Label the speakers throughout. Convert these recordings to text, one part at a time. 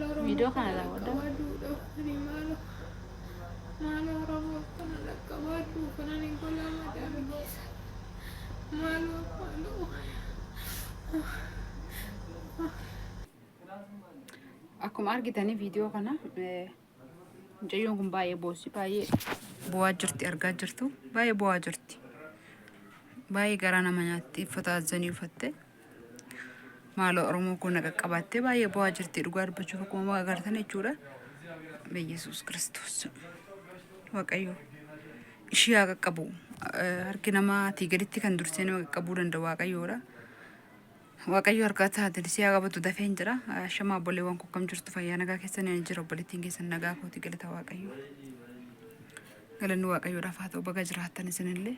Speaker 1: Video kana daawwadha. Akkuma argitanii video kana mucayyoon kun baay'ee boossi baay'ee bu'aa jirti argaa jirtu baay'ee bu'aa jirti baay'ee garaa nama nyaatti uffata azzanii uffatte maaloo oromoo kun qaqqabattee baay'ee bu'aa jirti dhugaa dubbachuuf akkuma agartan jechuudha beeyesuus Kiristoos waaqayyo ishii haa qaqqabu harki namaatii gaditti kan dursee nama qaqqabuu danda'u waaqayyoodha. Waaqayyo harka taate siyaa qabatu dafeen jira shama obboleewwan koo kam jirtu fayyaa nagaa keessan ni jira obboleettiin keessan nagaa kooti galata waaqayyo galanni waaqayyoodhaaf haa ta'u baga jiraattan isinillee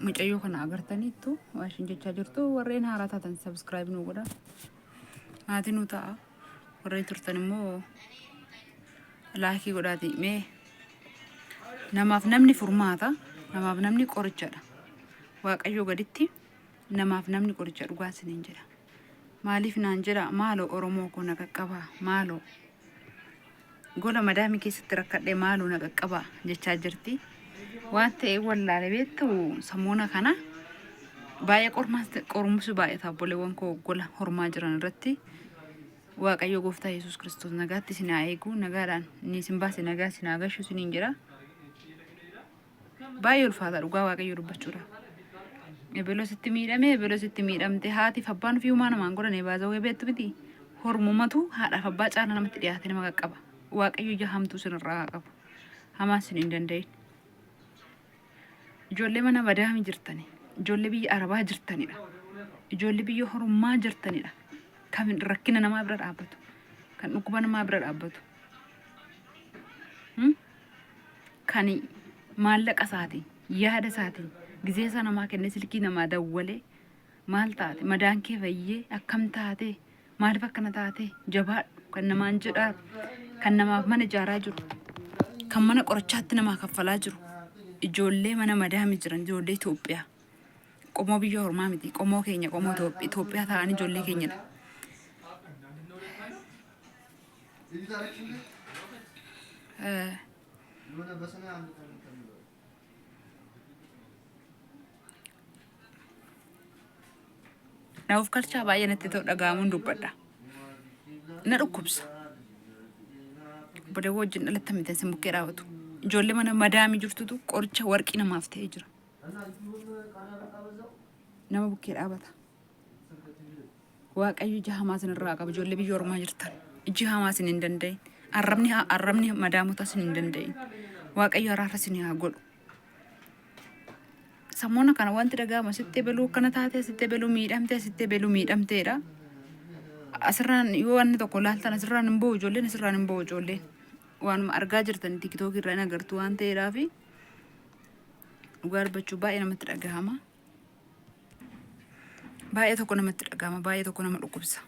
Speaker 1: mucayyoo kana agartaniittu waashin jechaa jirtu warreen haaraa taatan subscribe nu godha maatii nu ta'a warreen turtan immoo laakii godhaati mee namaaf namni furmaata namaaf namni qorichadha waaqayyo gaditti namaaf namni qoricha dhugaa isiniin jedha maaliif naan jedha maaloo oromoo kun qaqqaba maaloo gola madaami keessatti rakkadhe maaloo qaqqaba jechaa jirti waan ta'e wallaale beektu samoona kana baay'ee qormusu baay'ee taabboleewwan koo gola hormaa jiran irratti waaqayyo gooftaa Yesuus Kiristoos nagaatti isin haa eegu nagaadhaan ni isin baase nagaa isin haa gashu isiniin jedha baay'ee ulfaata dhugaa waaqayyo dubbachuudha. Ebeloositti miidhame ebeloositti miidhamte haati abbaan fi uumaa namaan godhane baazawee beektu miti hormumatu haadhaaf abbaa caala namatti dhiyaate nama qaqqaba waaqayyo ija hamtuu sinirraa qabu hamaa sin hin danda'in ijoollee mana madaami jirtani ijoollee biyya arabaa jirtanidha ijoollee biyya hormaa jirtanidha kan rakkina namaa bira dhaabbatu kan dhukkuba namaa bira dhaabbatu kan maallaqa isaatiin yaada isaatiin ጊዜ ሰነማ ከነ ስልኪ ነማ ደወለ ማል ታate madaan kee fayyee akkam taate maaliif akkana taate jabaa kan namaan jedha kan namaaf mana ijaaraa jiru kan mana qorichaatti namaa kaffalaa jiru ijoollee mana madaami jiran ijoollee Itoophiyaa qomoo biyya hormaa miti qomoo keenya qomoo Itoophiyaa ta'an ijoollee keenyadha. Naaf kalchaa baay'ee natti ta'u dhaga'amuun dubbadha. Na dhukkubsa. Bode wajjin dhalatta miti sin bukkee dhaabatu. Ijoollee mana madaami jirtutu qoricha warqii namaaf ta'ee jira. Nama bukkee dhaabata. Waaqayyo ija hamaa sinirraa qaba ijoollee biyya ormaa jirtan. Iji hamaa sin hin danda'in. Arrabni madaamota sin hin danda'in. Waaqayyo araara sin haa godhu. Samoona kana wanti dhaga'ama sittee beluu kana taate sittee beluu miidhamteedha. Asirraan yoo wanni tokko laaltan asirraan hin bo'u ijoolleen asirraan hin bo'u ijoolleen waanuma argaa jirtan tiktookii irraa hin agartu waan ta'eedhaaf dhugaa dubbachuu baay'ee namatti dhaga'ama. Baay'ee tokko namatti dhaga'ama baay'ee tokko nama dhukkubsa.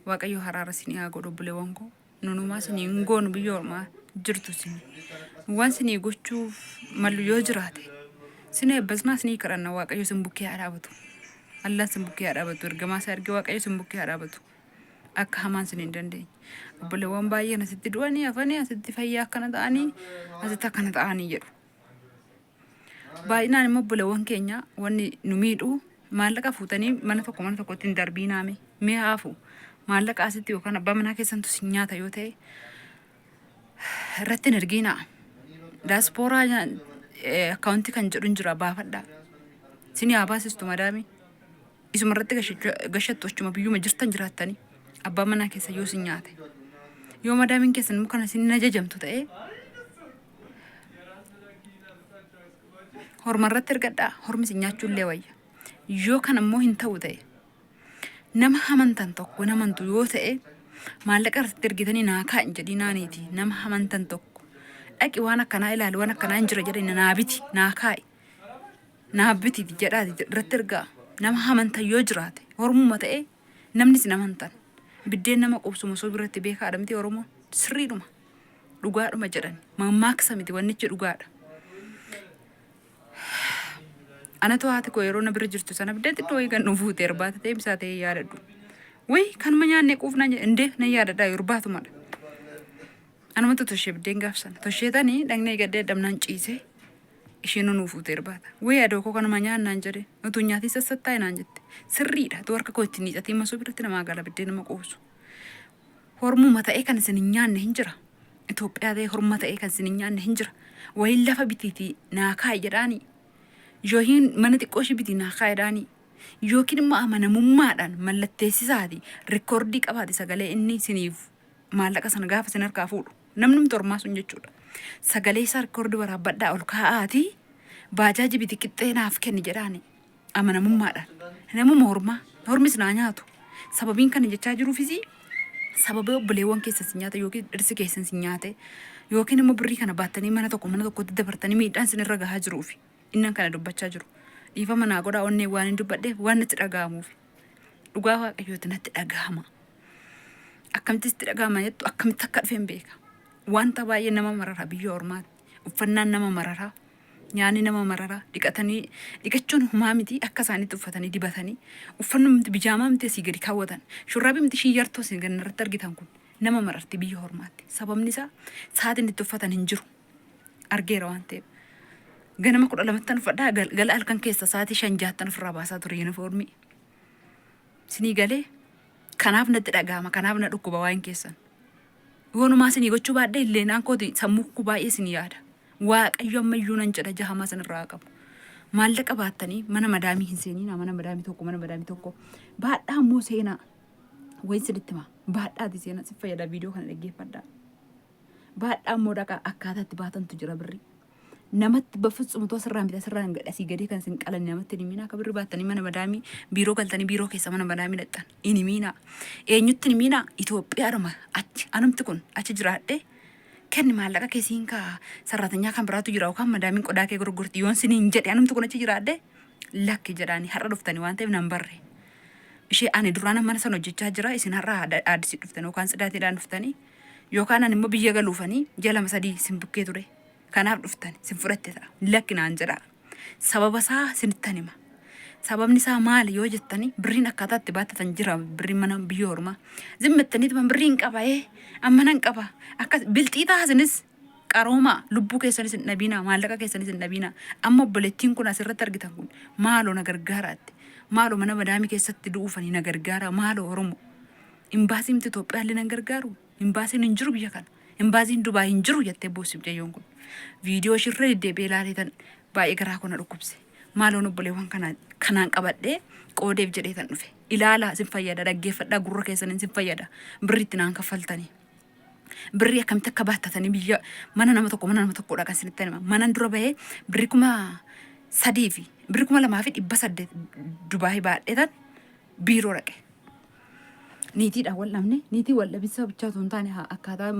Speaker 1: Waaqayyo araara isin haa godhu obboleewwan koo nunumaa isin hin goonu biyya ormaa jirtu isin waan isin gochuuf mallu yoo jiraate. Sini eebbasnaa isin kadhanna waaqayyo sin bukkee haa dhaabatu. Allaan sin bukkee haa dhaabatu ergamaa isaa ergee waaqayyo sin bukkee haa dhaabatu. Akka hamaan sin hin dandeenye. Obboleewwan baay'een asitti du'anii hafanii asitti fayyaa akkana ta'anii asitti akkana ta'anii jedhu. Baay'inaan immoo obboleewwan keenya wanni nu miidhu maallaqa fuutanii mana tokkotti hin darbiinaame mee haafu maallaqa asitti yookaan abbaa manaa keessantu sin nyaata yoo ta'e irratti hin ergiinaa. Daaspooraa akkaawuntii kan jedhu jira baafadha. Sini haa baasistu madaami. Isuma irratti gashattu achuma biyyuma jirtan jiraattanii abbaa manaa keessa yoo sin nyaate. Yoo madaamiin keessan immoo kana sin ajajamtu ta'e horma irratti ergadhaa hormi sin nyaachuullee wayya. Yoo kana immoo hin ta'u ta'e nama amantan tokko namantu yoo ta'e maallaqa irratti ergitanii naa kaa'in jedhii naaniiti nama amantan tokko. Dhaqi waan akkanaa ilaali waan akkanaa hin jira jedhanii naa biti naa kaa'i naa biti jedhaati irratti ergaa nama amantan yoo jiraate hormuma ta'e namni sin amantan biddeen nama qubsuma soo biratti beekaadha miti oromoo sirriidhuma dhugaadhuma jedhan mammaaksa miti wannichi dhugaadha. Ana to haati koo yeroo na bira jirtu sana biddeen xiqqoo eegan dhufuute irbaata ta'e bisaa ta'e yaadadhu ወይ kan manyaanne quufna inde na yaadadha yurbaatu mala anumatu toshee biddeen gaafsan tosheetanii dhaqnee gaddee dhabnaan ciisee isheen nu fuutee irbaata way adoo koo kanuma nyaannaan jedhe utuu nyaatii sassattaa naan jette sirriidha tu harka koo ittiin dhiicatii masoo biratti namaa gala biddeen nama quubsu hormuma ta'ee kan isin hin nyaanne hin jira Itoophiyaa ta'ee horma ta'ee kan isin hin nyaanne hin jira wayi lafa bitiitii naa kaa'i jedhaanii yookiin mana xiqqoo ishee bitii naa kaa'i jedhaanii yookiin immoo amanamummaadhaan mallatteessisaati rikoordii qabaate sagalee inni isiniif maallaqa sana gaafa isin harkaa fuudhu namni tormaa sun jechuudha. Sagalee isaa rikoordii waraabadhaa ol kaa'aati baajaaji biti qixxee naaf kenni jedhaani amanamummaadhaan namuma hormis naa nyaatu sababiin kana jechaa jiruufis sababa obboleewwan keessan si nyaata yookiin dhirsi keessan si nyaate yookiin immoo birrii kana baattanii mana tokkotti dabartanii miidhaan isin irra gahaa jiruufi innan kana dubbachaa jiru dhiifama naa godhaa onnee waan hin dubbadheef waan natti dhaga'amuuf dhugaa waaqayyooti natti dhaga'ama akkamitti itti dhaga'ama jettu akkamitti akka dhufe hin beeka wanta baay'ee nama marara biyya ormaatti uffannaan nama marara nyaanni nama marara dhiqachuun humaa miti akka isaaniitti uffatanii dibatanii uffannumti bijaamaa miti asii gadi kaawwatan shurraabii miti shiyyartoo isin ganarratti argitan kun nama mararti biyya ormaatti sababni isaa sa'aatiin itti uffatan hin jiru argeera waan ta'eef ganama 12 uffadhaa gala halkan keessa sa'aatii 5-6 ofirraa baasaa ture yuunifoormii sinii galee kanaaf natti dhaga'ama kanaaf na dhukkuba waan keessan wanumaa sinii gochuu baadhee illee naan kooti sammuu koo baay'ee sinii yaada waaqayyo ammayyuu nan jedha jahamaa sanirraa qabu maallaqa baattanii mana madaamii hin seenina mana madaamii tokko baadhaa immoo seenaa wayin siditti maa baadhaati seenaa si fayyada viidiyoo kana dhaggeeffadhaa baadhaa immoo dhaqaa akkaataatti baatantu jira birrii namatti baffutsuma too sirraan bita sirraan gadhasii gadii kan sin qalan namatti ni miina kabirri baattanii mana madaamii biiroo galtanii biiroo keessa mana madaamii dhaqxan ini miina eenyutti ni miina Itoophiyaadhuma achi anumti kun achi jiraadhe kenni maallaqa keessiin kaa sarratanyaa kan biraatu jira yookaan madaamiin qodaa kee gurgurti yoon siniin jedhe anumti kun achi jiraadhe lakki jedhaanii har'a dhuftanii waan ta'eef nan barre ishee ani duraan mana sana hojjechaa jira isin har'a addisii dhuftanii yookaan sidaatiidhaan dhuftanii yookaan ani immoo biyya galuufanii ji'a 2-3 sin bukkee ture kanaaf dhuftani sin fudhatte ta'a lakki naan jedha sababa isaa sinittan hima sababni isaa maali yoo jettanii birriin akkaataatti baattatan jira birriin mana biyya ormaa zimmettaniituma birriin qaba amma nan qaba akkas bilxii taasinis qarooma lubbuu keessanis hin dhabiina maallaqa keessanis hin dhabiina amma obboleettiin kun asirratti argitan kun maaloo na gargaaraatti maaloo mana madaamii keessatti du'uufanii na gargaara maaloo oromoo imbaasiin Itoophiyaa illee na gargaaru imbaasiin hin jiru biyya kana imbaasiin Dubaay hin jiru jettee boosif jayyoon kun viidiyoo shirra deddeebi'ee ilaaleetan baay'ee garaa koo na dhukkubse maaloon obboleewwan kanaan qabadhee qoodeef jedhee tan dhufe ilaalaa sin fayyada dhaggeeffadhaa gurra keessaniin sin fayyada birriitti naan kaffaltanii birrii akkamitti akka baattatanii biyya mana nama tokko dhaqan sinittan hima manan dura bahee birrii 3,000 fi birrii 2,800 Dubaay baadheetan biiroo dhaqe niitiidhaan wal dhabne niitii wal dhabinsa bichaa osoo hin taane akkaataa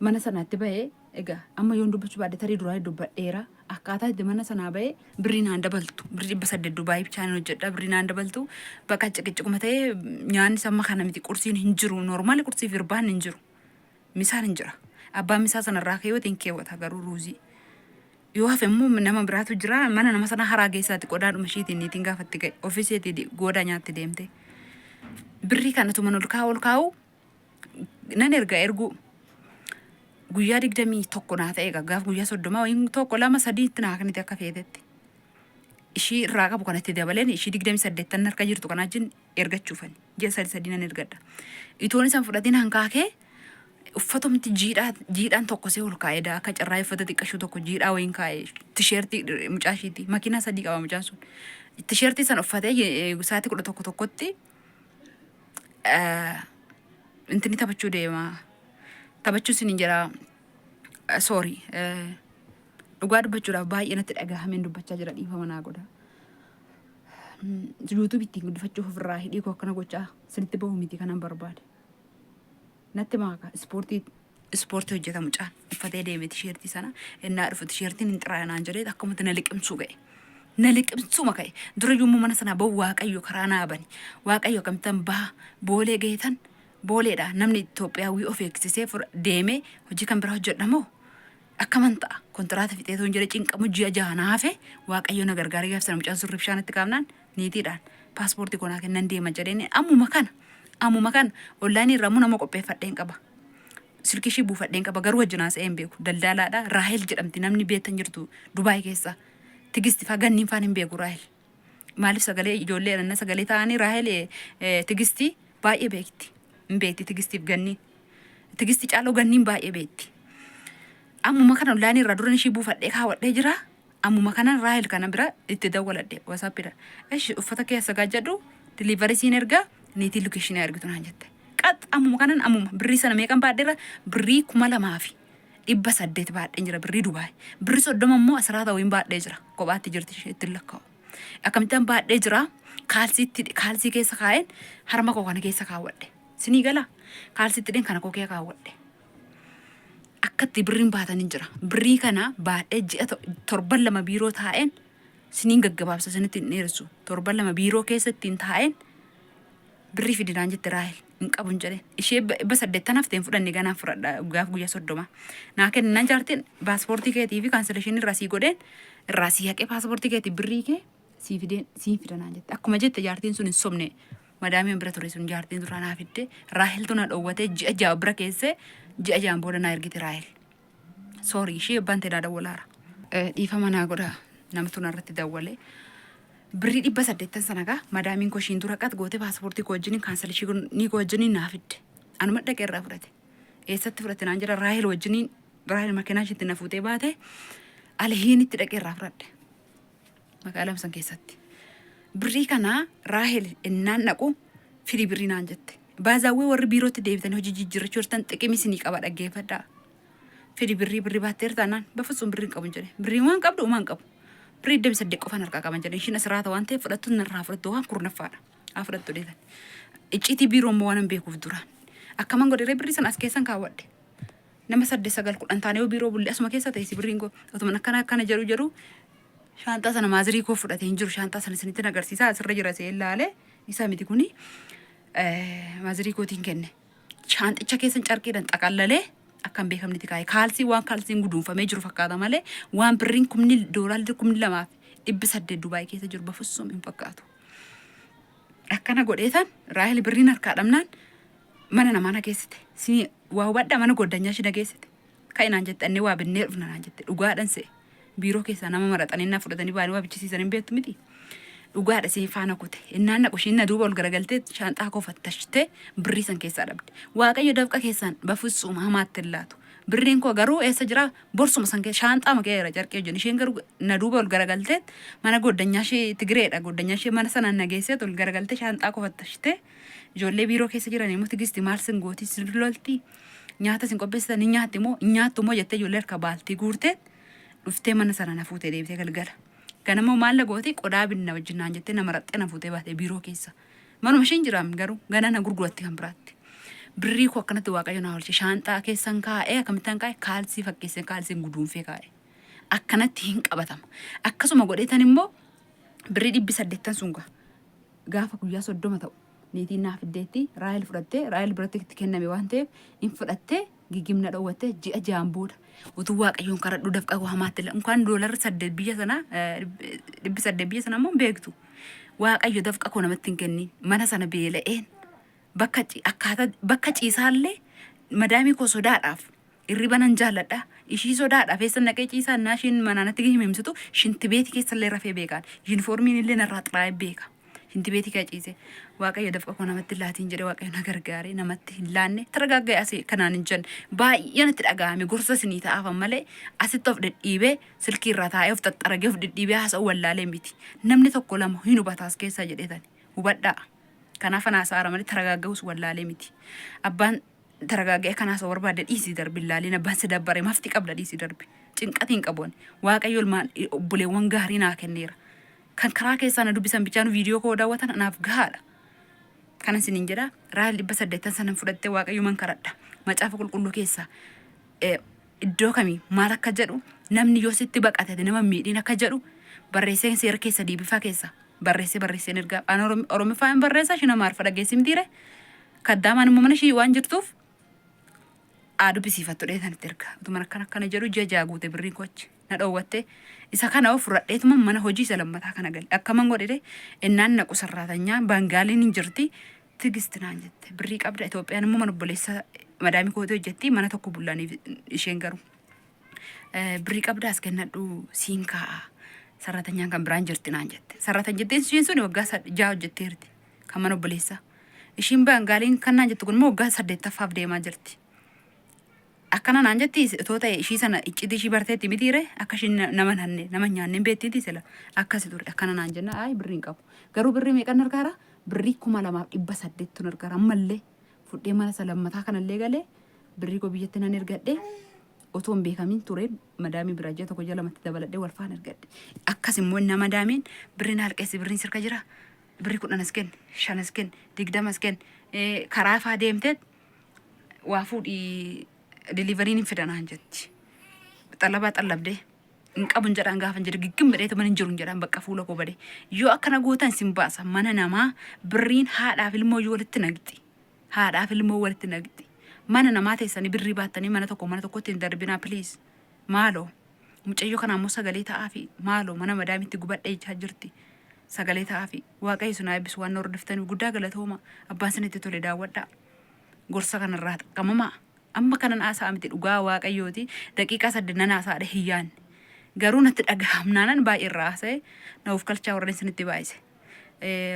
Speaker 1: mana sanaatti bahee egaa amma yoon dubbachuu baadhe tarii duraa dubbadheera akkaataa itti mana sanaa bahee birrii naan dabaltu birrii 800 Dubaay bichaan hojjedha birrii naan dabaltu bakka ciqiccuma ta'ee nyaanni samma kana miti qursiin hin jiru normaali qursiif irbaan hin jiru misaan hin jira abbaan misaa sanarraa keewwatiin keewwata garuu ruuzii yoo hafe immoo nama biraatu jira mana nama sana haraa geessaatti qodaadhuma ishiitiin niitiin gaafatti ga'e ofiiseetii goodaa nyaatti deemte birrii kanatu mana ol kaa'u nan ergu guyyaa 21 naa ta'e gaaf guyyaa 30 wayin tokko 2-3 itti naa kanatti akka feetetti ishii irraa qabu kanatti dabaleen ishii 28 harka jirtu kana wajjin ergachuufani ji'a 3 nan ergadha itoon isaan fudhatiin hankaakee uffatumti jiidhaan tokko see ol kaa'eedha akka carraa uffata xiqqashuu tokko jiidhaa wayin kaa'ee tisheertii mucaashiiti makiinaa 3 qaba mucaan sun tisheertii san uffatee sa'aatii 11 intini taphachuu deema taphachuu sin jira sorry dhugaa dubbachuudhaaf baay'ee natti dhagahameen dubbachaa jira dhiifama naa godha YouTube ittiin guddifachuuf ofirraa hidhii koo akkana gochaa sinitti bahu miti kanan barbaade natti maaka ispoortii hojjeta mucaan uffatee deeme tisheertii sana innaa dhufu tisheertiin hin xiraanaan jedhee akkamatti na liqimsuu ga'e na liqimsuma ka'e dura yommuu mana sana bahu waaqayyo karaa naa bani waaqayyo akkamittan baha boolee geetan booleedha namni Itoophiyaawii of eegsisee deeme hojii kan biraa hojjedhamoo akkaman ta'a kontiraata fixee toon jedhe cinqamu ji'a 6 naafe waaqayyo na gargaaree gaafsan mucaan surri bishaanatti kaafnaan niitiidhaan paaspoortii konaa kennan deema jedheen ammuma kana Ammuma kan online irraa nama qopheeffadheen qaba. Silkishii buufadheen qaba garuu wajjinaas een beeku daldalaadha. Raahel jedhamti namni beektan jirtu Dubaay keessa. Tigisti faganniin faan hin beeku Raahel. Maaliif sagalee ijoollee dhanna sagalee ta'anii Raahel tigisti baay'ee beekti. Hin beekti tigistiif ganniin. Tigisti caaloo ganniin baay'ee beekti. Ammuma kana online irraa duran ishii buufadhee kaawwadhee jira. Ammuma kana Raahel kana bira itti dawwaladhe WhatsAppidha. Eesh uffata keessa gaajjadhu delivery siin erga niitii location ergitu naan jette. Qat ammuma kanan ammuma birrii sana meeqan baadheera birrii 2,800 baadheen jira birrii Dubaay. Birrii 30 immoo asirraa ta'uu hin baadhee jira. Kophaatti jirti itti lakkaa'u. Akkamittaan baadhee jira kaalsii keessa kaa'een harma koo kana keessa kaawwadhe. Sinii gala kaalsiitti dheen kana koo kee kaawwadhe. Akkatti birriin baatanii jira. Birrii kana baadhee ji'a 7 biiroo taa'een siniin gaggabaabsa sanitti hin dheeressu. 7 biiroo keessatti hin taa'een birrii fidinaan jette Raahel. Hin qabu hin jedheen. Ishee 8 hafteen fudhanne ganaan fudhadha gaaf guyyaa 30. Naa kennan jaartiin paaspoortii keetii fi kaansileeshinii irraa sii godheen irraa sii haqee paaspoortii keetii birrii kee sii fidanaan jette. Akkuma jette jaartiin sun hin sobne madaamiin bira ture sun jaartiin dura naa fidde Raaheltu na dhoowwatee ji'a 6 bira keessee ji'a 6 booda naa ergite Raahel. Sorry ishee abbaan teedhaa dawwalaara. Dhiifama naa godha namtu narratti dawwalee. Birrii 800 sana gaa madaamiin koo ishiin dura qat goote paaspoortii koo wajjiniin kaansileeshinii koo wajjiniin naa fidde. Anuma dhaqee irraa fudhate. Eessatti fudhate naan jedha Raahel wajjiniin Raahel makiinaa ishiitti na fuutee baate Alihiin itti dhaqee irraa fudhadhe. Magaalaa san keessatti. Birrii kana Raahel innaan dhaqu fidii birrii naan jette. Baazaawwee warri biirootti deebitanii hojii jijjiirrachuu jirtan xiqimii isinii qaba dhaggeeffadhaa. Fidii birrii baatteer taanaan bafutsuun birrii hin qabu jedhe. Birrii waan qabdu uumaan qabu. Birrii 8 qofaan harkaa qaban jedhe. Ishiin asirraa ta'u waan ta'eef fudhattu narraa fudhattu waan kurnaffaadha. Haa fudhattu deetan. Icciitii biiroo immoo waan hin beekuuf duraan. Akkaman godhee birrii sana as keessan kaawwadhe. Nama 8-9 taanee biiroo bullee asuma keessa ta'e si birriin koo otuma akkana jedhu shaantaa sana maazirii koo fudhatee hin jiru shaantaa sana isinitti agarsiisaa asirra jira see ilaalee isaa miti kuni maazirii kootiin kenne. Shaanticha keessan carqiidhaan xaqallalee akkan beekamniti kaa'e kaalsii waan kaalsiin guduunfamee jiru fakkaata malee waan birriin $2,000 2,800 Dubaay keessa jiru bafussuum hin fakkaatu. Akkana godheetan Raahel birriin harkaa dhabnaan mana namaa nageessite. Si waa hubadhaa mana goddanyaa shi nageessite. Ka'inaan jette annee waa binnee dhufna naan jette dhugaadhaan se'e. Biiroo keessaa nama maraxanii na fudhatanii baanii waa bichisiisan hin beektu miti. Dhugaadha see faana kute. Innaan naqu ishiin na duuba ol garagaltee shaanxaa koo fattashitee birrii san keessaa dhabde. Waaqayyo dafqa keessaan bafussuuma hamaatti laatu. Birriin koo garuu eessa jira borsuma san keessa shaanxaa makee irra carqee hojjenni. Isheen garuu na duuba ol garagaltee mana goddanyaa ishee Tigireedha. Goddanyaa ishee mana sanaan nageessee ol garagaltee shaanxaa koo fattashitee ijoollee biiroo keessa jiran immoo tigisti maal sin gooti sin lolti. Nyaata sin qopheessitan ni nyaatti immoo nyaattu immoo jettee ijoollee harka baaltii guurtee dhuftee mana sana na fuutee deebitee galgala. Ganama maalla gooti qodaa binna wajjinaan jettee nama raxxee na fuutee baatee biiroo keessa. Manuma ishiin jiraam garuu gana na gurguratti kan biraatti. Birrii koo akkanatti waaqayyo na oolche shaanxaa keessan kaa'ee akkamittaan kaa'e kaalsii fakkeessee kaalsiin guduunfee kaa'e. Akkanatti hin qabatama. Akkasuma godheetan immoo birrii 800 sun gaafa guyyaa 30 ta'u. Niitiin naaf fiddeetti Raahel fudhattee Raahel biratti itti kenname waan ta'eef hin fudhattee gigimna dhoowwattee ji'a 6 booda utuu waaqayyoon karadhu dafqa koo hamaatti inkaan $8 biyya sana 800 biyya sana immoo beektu waaqayyo dafqa koo namatti hin kennin mana sana beela'een bakka ciisaallee madaamii koo sodaadhaaf irriba nan jaalladha ishii sodaadhaaf eessa naqee ciisaa naashiin manaanatti himimsitu shintibeeti keessallee rafee beekaan yuunifoormiin illee narraa xiraa'ee beeka. Shintibeeti kaa ciise waaqayyo dafqa koo namatti laatiin jedhe waaqayyo na gargaaree namatti hin laanne targaaggee asii kanaan hin jenne baay'ee natti dhaga'ame gorsa sinii ta'aafan malee asitti of dhidhiibee silkii irraa taa'ee of xaxxaragee of dhidhiibee haasa'u wallaalee miti namni tokko lama hin hubataas keessaa jedheetan hubadhaa kanaaf anaasaara malee targaagga'us wallaalee miti abbaan targaaggee kanaas barbaade dhiisii darbi laaleen abbaan si dabbare mafti qabda dhiisii darbi cinqatiin qaboon waaqayyo obboleewwan gaarii naa kenneera. Kan karaa keessaa na dubbisan bichaan viidiyoo koo daawwatan anaaf gahaadha. Kanan siniin jedha Raahel 800 sanan fudhattee waaqayyo man karadha. Macaafa qulqulluu keessaa iddoo kamii maal akka jedhu namni yoo sitti baqate nama miidhiin akka jedhu barreesseen seera keessa diibifaa keessa barreesseen ergaa aan Oromiffaan barreessa shina maarfa dhageessimtiire kaddaamaan immoo mana ishii waan jirtuuf dubbisiifattu dheetanitti ergaa utuma akkana jedhu ji'a guute birriin kochi na dhoowwatte isa kana fudhadheetuma mana hojii isa lammataa kana gale akkaman godhede innaan naqu sarraatanyaa baangaaliin hin jirti Tigist naan jette birrii qabda Itoophiyaan immoo mana obboleessa madaamii kootee hojjetti mana tokko bullaaniif isheen garuu birrii qabda as kennadhu siin kaa'a sarratanyaan kan biraan jirti naan jette sarratan jetteen isheen sun waggaa 6 hojjetteerti kan mana obboleessa ishiin baangaaliin kan naan jettu kun immoo waggaa 8ffaaf deemaa jirti akkana naan jetti itoo ta'e ishii sana iccitii ishii barteetti mitiire akka ishiin nama nanne nama nyaanneen beettiiti sila akkasi ture akkana naan jenna ay birriin qabu garuu birrii meeqan argaara birrii 2800 tun argaara ammallee fudhee mana salammataa kanallee galee birrii koo biyyatti nan ergadhe otoo hin beekamin ture madaamii bira jee tokko jala matti dabaladhe wal faana ergadhe akkas immoo nama madaamiin birriin halqeessi birriin sirka jira birrii 10 as kenni 5 as kenni 20 as kenni karaa faa deemteet waa fuudhii deliveriin hin fidanaan jetti xalabaa xallabdee in qabun jedhaan gaafan jedhe giggim badheetu mana hin jiru jedhaan bakka fuula koo badee yoo akkana gootan sin baasa mana namaa birriin haadhaaf ilmoo yoo walitti naqxi haadhaaf ilmoo walitti naqxi mana namaa teessanii birrii baattanii mana tokkotti hin darbinaa please maaloo mucayyoo kana ammoo sagalee ta'aa fi maaloo mana madaamitti gubadhee jechaa jirti sagalee ta'aa fi waaqayyo sun eebbisu waan hordoftanii guddaa galatooma abbaan sanitti tole daawwadhaa gorsa kanarraa qaqqamamaa amma kanan aasaa miti dhugaa waaqayyooti daqiiqaa 8 nan aasaadha hiyyaan garuu natti dhagahamnaanan baay'ee irraa haasa'e na of kalchaa warreen sanitti baay'ise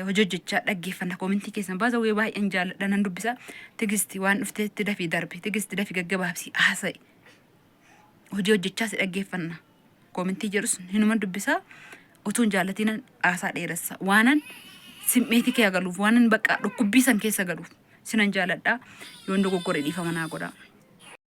Speaker 1: hojjechaa dhaggeeffanna koomentii keessan baasa wee baay'een jaalladha nan dubbisa tigisti waan dhufteetti dafii darbi tigisti dafii gaggabaabsi haasa'e hojjechaa si dhaggeeffanna koomentii jedhus hinuma dubbisa utuun jaallatiinan aasaa dheeressa waanan simmeetii kee galuuf waanan bakka dhukkubbii san keessa galuuf sinan jaalladha yoon dogoggore dhiifama naa godhaa.